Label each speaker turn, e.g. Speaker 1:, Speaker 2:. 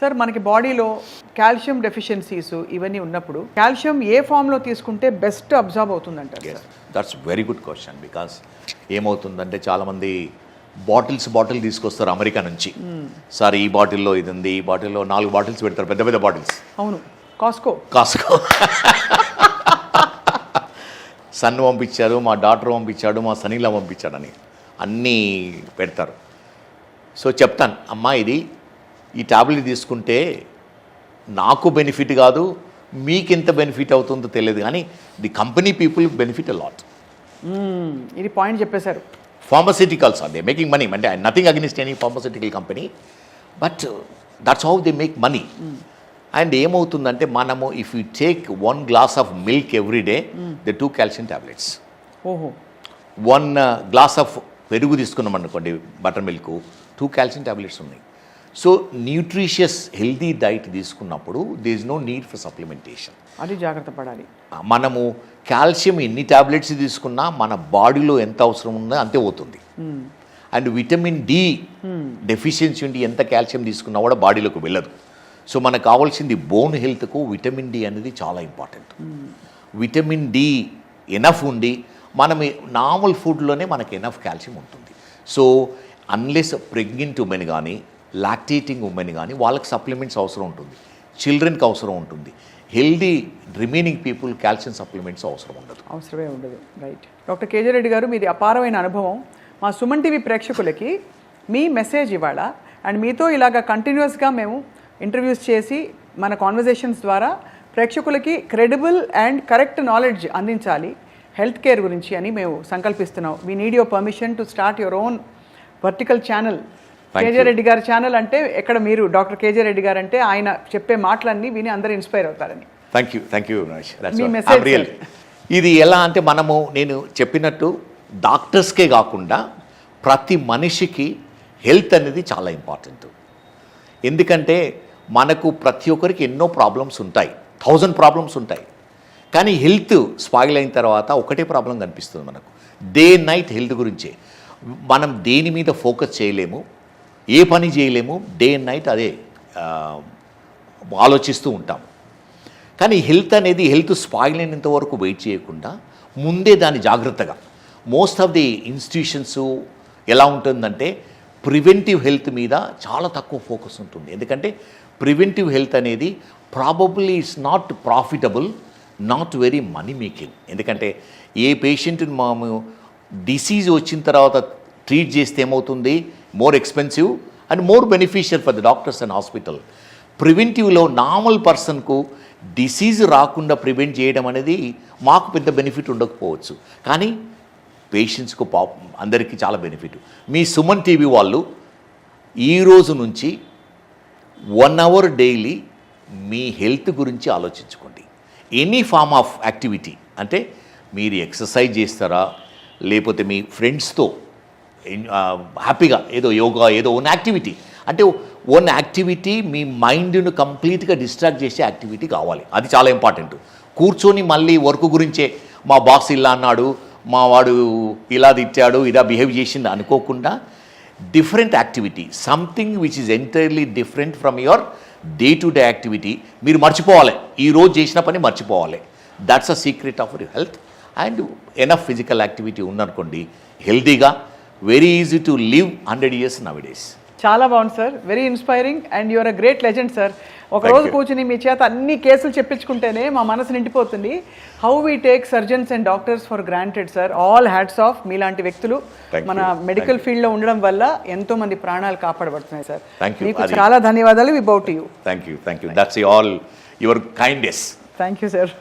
Speaker 1: Sir మనకి బాడీలో calcium deficiencies ఇవన్నీ ఉన్నప్పుడు కాల్షియం ఏ ఫామ్లో తీసుకుంటే బెస్ట్ అబ్జర్వ్ అవుతుందంటారు?
Speaker 2: That's very good question. Because ఏమవుతుందంటే చాలామంది బాటిల్ తీసుకొస్తారు అమెరికా నుంచి. సార్ ఈ బాటిల్లో ఇది ఉంది, ఈ బాటిల్లో 4 బాటిల్స్ పెడతారు, పెద్ద పెద్ద బాటిల్స్.
Speaker 1: అవును, కాస్కో
Speaker 2: సన్ పంపించారు, మా డాక్టర్ పంపించాడు, మా సనీలా పంపించాడని అన్నీ పెడతారు. సో చెప్తాను, అమ్మా ఇది ఈ టాబ్లెట్ తీసుకుంటే నాకు బెనిఫిట్ కాదు, మీకు ఎంత బెనిఫిట్ అవుతుందో తెలియదు, కానీ the company people benefit a lot.
Speaker 1: ఇది పాయింట్ చెప్పేశారు.
Speaker 2: Pharmaceuticals are they making money. అంటే nothing against any pharmaceutical company, but that's how they make money. And ఏమవుతుందంటే మనము if you take 1 glass of milk every day, the 2 calcium tablets.
Speaker 1: ఓహో.
Speaker 2: 1 glass of పెరుగు తీసుకున్నాం అనుకోండి, butter milk, 2 calcium tablets ఉన్నాయి. So nutritious healthy diet తీసుకున్నప్పుడు there is no need for supplementation.
Speaker 1: అది జాగ్రత్త పడాలి.
Speaker 2: మనము కాల్షియం ఎన్ని టాబ్లెట్స్ తీసుకున్నా మన బాడీలో ఎంత అవసరం ఉందో అంతే పోతుంది. అండ్ విటమిన్ డి డెఫిషియన్సీ ఉండి ఎంత కాల్షియం తీసుకున్నా కూడా బాడీలోకి వెళ్ళదు. సో మనకు కావాల్సింది బోన్ హెల్త్కు విటమిన్ డి అనేది చాలా ఇంపార్టెంట్. విటమిన్ డి ఎనఫ్ ఉండి మనం నార్మల్ ఫుడ్లోనే మనకి ఎనఫ్ కాల్షియం ఉంటుంది. సో అన్లెస్ ప్రెగ్నెంట్ ఉమెన్ కానీ లాక్టేటింగ్ ఉమెన్ కానీ వాళ్ళకి సప్లిమెంట్స్ అవసరం ఉంటుంది, చిల్డ్రన్కి అవసరం ఉంటుంది. Healthy remaining people calcium supplements అవసరమే ఉండదు.
Speaker 1: రైట్. డాక్టర్ కేజే రెడ్డి గారు, మీది అపారమైన అనుభవం. మా సుమన్ టీవీ ప్రేక్షకులకి మీ మెసేజ్ ఇవాళ, అండ్ మీతో ఇలాగా కంటిన్యూస్గా మేము ఇంటర్వ్యూస్ చేసి మన కాన్వర్జేషన్స్ ద్వారా ప్రేక్షకులకి క్రెడిబుల్ అండ్ కరెక్ట్ నాలెడ్జ్ అందించాలి హెల్త్ కేర్ గురించి అని మేము సంకల్పిస్తున్నాం. We need your permission to start your own vertical channel. KJ Reddy గారి ఛానల్ అంటే ఎక్కడ మీరు డాక్టర్ కేజే రెడ్డి గారు అంటే ఆయన చెప్పే మాటలన్నీ విని అందరూ ఇన్స్పైర్ అవుతారని.
Speaker 2: Thank you. ఇది ఎలా అంటే నేను చెప్పినట్టు డాక్టర్స్కే కాకుండా ప్రతి మనిషికి హెల్త్ అనేది చాలా ఇంపార్టెంట్. ఎందుకంటే మనకు ప్రతి ఒక్కరికి ఎన్నో ప్రాబ్లమ్స్ ఉంటాయి, 1000 ప్రాబ్లమ్స్ ఉంటాయి. కానీ హెల్త్ స్పాయిల్ అయిన తర్వాత ఒకటే ప్రాబ్లం కనిపిస్తుంది మనకు, డే నైట్ హెల్త్ గురించే. మనం దేని మీద ఫోకస్ చేయలేము, ఏ పని చేయలేము, డే అండ్ నైట్ అదే ఆలోచిస్తూ ఉంటాం. కానీ హెల్త్ స్పాయిల్ అయినంత వరకు వెయిట్ చేయకుండా ముందే దాన్ని జాగ్రత్తగా, మోస్ట్ ఆఫ్ ది ఇన్స్టిట్యూషన్స్ ఎలా ఉంటుందంటే ప్రివెంటివ్ హెల్త్ మీద చాలా తక్కువ ఫోకస్ ఉంటుంది. ఎందుకంటే ప్రివెంటివ్ హెల్త్ అనేది probably it's not profitable, not very money making. ఎందుకంటే ఏ పేషెంట్ని మేము డిసీజ్ వచ్చిన తర్వాత ట్రీట్ చేస్తే ఏమవుతుంది, more expensive and more beneficial for the doctors and hospital. ప్రివెంటివ్లో నార్మల్ పర్సన్కు డిసీజ్ రాకుండా ప్రివెంట్ చేయడం అనేది మాకు పెద్ద బెనిఫిట్ ఉండకపోవచ్చు, కానీ పేషెంట్స్కు అందరికీ చాలా బెనిఫిట్. మీ సుమన్ టీవీ వాళ్ళు ఈరోజు నుంచి 1 అవర్ డైలీ మీ హెల్త్ గురించి ఆలోచించుకోండి. ఎనీ ఫార్మ్ ఆఫ్ యాక్టివిటీ, అంటే మీరు ఎక్సర్సైజ్ చేస్తారా, లేకపోతే మీ ఫ్రెండ్స్తో హ్యాపీగా ఏదో యోగా, ఏదో ఓన్ యాక్టివిటీ, అంటే ఓన్ యాక్టివిటీ మీ మైండ్ను కంప్లీట్గా డిస్ట్రాక్ట్ చేసే యాక్టివిటీ కావాలి. అది చాలా ఇంపార్టెంట్. కూర్చొని మళ్ళీ వర్క్ గురించే మా బాస్ ఇలా అన్నాడు, మా వాడు ఇలా తిట్టాడు, ఇలా బిహేవ్ చేసింది అనుకోకుండా different activity, something which is entirely different from your day to day activity మీరు మర్చిపోవాలి. ఈరోజు చేసిన పని మర్చిపోవాలి. That's a secret of your health. And enough physical activity ఉందనుకోండి, హెల్తీగా very easy to live 100 years nowadays.
Speaker 1: చాలా బాగుంది sir, very inspiring and you are a great legend sir. ఒకరోజు కూర్చుని మీ చేత అన్ని కేసులు చెప్పించుకుంటేనే మా మనసు నిండిపోతుంది. How we take surgeons and doctors for granted sir. All hats off. మీలాంటి వ్యక్తులు మన మెడికల్ ఫీల్డ్లో ఉండడం వల్ల ఎంతో మంది ప్రాణాలు కాపాడబడుతున్నాయి సార్. మీకు చాలా ధన్యవాదాలు. We bow to you.
Speaker 2: Thank you. That's all your kindness.
Speaker 1: Thank you sir.